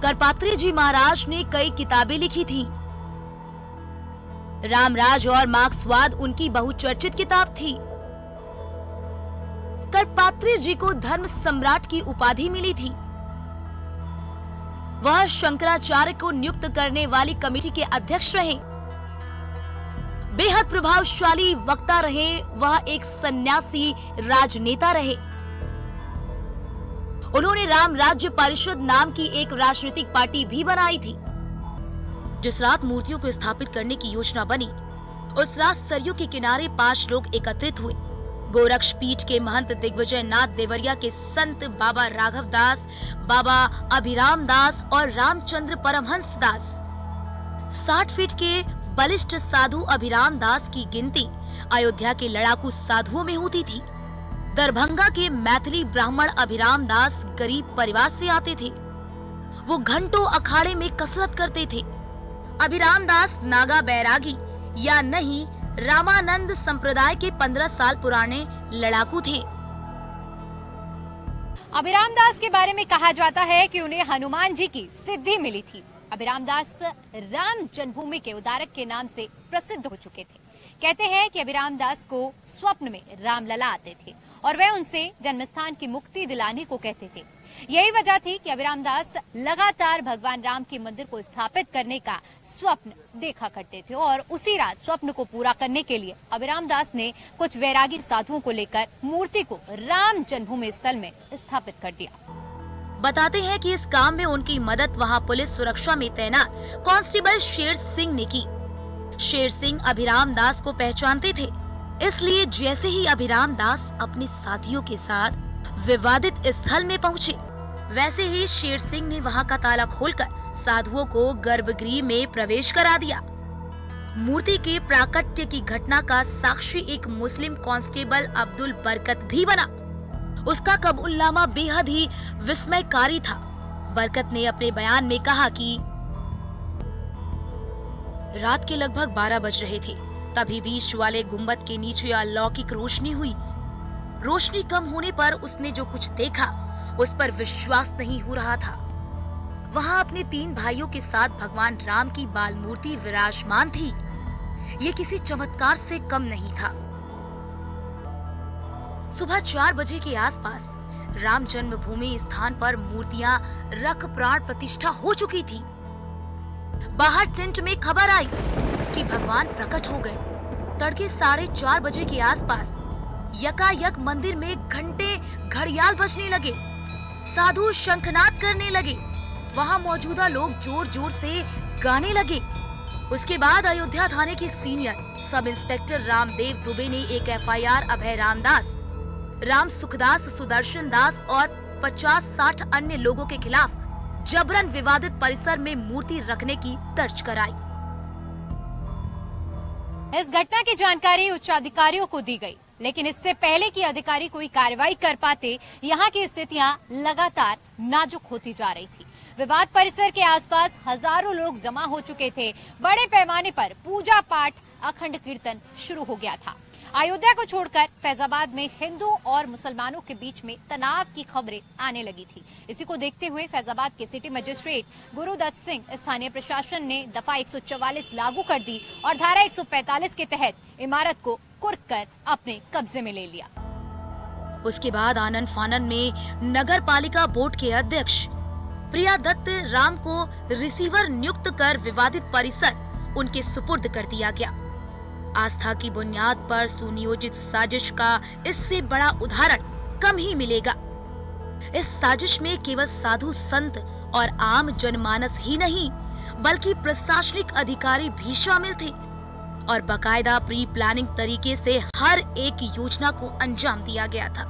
करपात्री जी महाराज ने कई किताबें लिखी थी। रामराज और मार्क्सवाद उनकी बहुचर्चित किताब थी। करपात्री जी को धर्म सम्राट की उपाधि मिली थी। वह शंकराचार्य को नियुक्त करने वाली कमेटी के अध्यक्ष रहे। बेहद प्रभावशाली वक्ता रहे। वह एक सन्यासी राजनेता रहे। उन्होंने राम राज्य परिषद नाम की एक राजनीतिक पार्टी भी बनाई थी। जिस रात मूर्तियों को स्थापित करने की योजना बनी, उस रात सरयू के किनारे 5 लोग एकत्रित हुए। गोरक्ष पीठ के महंत दिग्विजय नाथ देवरिया के संत बाबा राघव दास, बाबा अभिराम दास और रामचंद्र परमहंस दास। 60 फीट के बलिष्ठ साधु अभिराम दास की गिनती अयोध्या के लड़ाकू साधुओं में होती थी। दरभंगा के मैथिली ब्राह्मण अभिराम दास गरीब परिवार से आते थे। वो घंटों अखाड़े में कसरत करते थे। अभिराम दास नागा बैरागी या नहीं रामानंद संप्रदाय के 15 साल पुराने लड़ाकू थे। अभिराम दास के बारे में कहा जाता है कि उन्हें हनुमान जी की सिद्धि मिली थी। अभिराम दास राम जन्मभूमि के उद्धारक के नाम से प्रसिद्ध हो चुके थे। कहते हैं कि अभिराम दास को स्वप्न में रामलला आते थे और वे उनसे जन्मस्थान की मुक्ति दिलाने को कहते थे। यही वजह थी कि अभिराम दास लगातार भगवान राम के मंदिर को स्थापित करने का स्वप्न देखा करते थे और उसी रात स्वप्न को पूरा करने के लिए अभिराम दास ने कुछ वैरागी साधुओं को लेकर मूर्ति को राम जन्मभूमि स्थल में स्थापित कर दिया। बताते हैं कि इस काम में उनकी मदद वहां पुलिस सुरक्षा में तैनात कांस्टेबल शेर सिंह ने की। शेर सिंह अभिराम दास को पहचानते थे, इसलिए जैसे ही अभिराम दास अपने साथियों के साथ विवादित स्थल में पहुंचे, वैसे ही शेर सिंह ने वहां का ताला खोलकर साधुओं को गर्भगृह में प्रवेश करा दिया। मूर्ति के प्राकट्य की घटना का साक्षी एक मुस्लिम कांस्टेबल अब्दुल बरकत भी बना। उसका कबूलनामा बेहद ही विस्मयकारी था। बरकत ने अपने बयान में कहा कि रात के लगभग 12 बज रहे थे, तभी बीच वाले गुंबद के नीचे अलौकिक रोशनी हुई। रोशनी कम होने पर उसने जो कुछ देखा उस पर विश्वास नहीं हो रहा था। वहां अपने 3 भाइयों के साथ भगवान राम की बाल मूर्ति विराजमान थी। ये किसी चमत्कार से कम नहीं था। सुबह 4 बजे के आसपास राम जन्मभूमि स्थान पर मूर्तियां रख प्राण प्रतिष्ठा हो चुकी थी। बाहर टेंट में खबर आई कि भगवान प्रकट हो गए। तड़के 4:30 बजे के आसपास यकायक मंदिर में घंटे घड़ियाल बजने लगे। साधु शंखनाद करने लगे। वहां मौजूदा लोग जोर जोर से गाने लगे। उसके बाद अयोध्या थाने के senior sub inspector Ramdev Dubey ने एक FIR अभय रामदास, राम सुखदास, सुदर्शन दास और 50-60 अन्य लोगों के खिलाफ जबरन विवादित परिसर में मूर्ति रखने की दर्ज कराई। इस घटना की जानकारी उच्च अधिकारियों को दी गई, लेकिन इससे पहले कि अधिकारी कोई कार्रवाई कर पाते, यहाँ की स्थितियां लगातार नाजुक होती जा रही थी। विवाद परिसर के आसपास हजारों लोग जमा हो चुके थे। बड़े पैमाने पर पूजा पाठ, अखंड कीर्तन शुरू हो गया था। अयोध्या को छोड़कर फैजाबाद में हिंदू और मुसलमानों के बीच में तनाव की खबरें आने लगी थी। इसी को देखते हुए फैजाबाद के सिटी मजिस्ट्रेट गुरुदत्त सिंह, स्थानीय प्रशासन ने दफा 144 लागू कर दी और धारा 145 के तहत इमारत को कुर्क कर अपने कब्जे में ले लिया। उसके बाद आनन फानन में नगर पालिका बोर्ड के अध्यक्ष प्रिया दत्त राम को रिसीवर नियुक्त कर विवादित परिसर उनके सुपुर्द कर दिया गया। आस्था की बुनियाद पर सुनियोजित साजिश का इससे बड़ा उदाहरण कम ही मिलेगा। इस साजिश में केवल साधु संत और आम जनमानस ही नहीं, बल्कि प्रशासनिक अधिकारी भी शामिल थे और बाकायदा प्री प्लानिंग तरीके से हर एक योजना को अंजाम दिया गया था।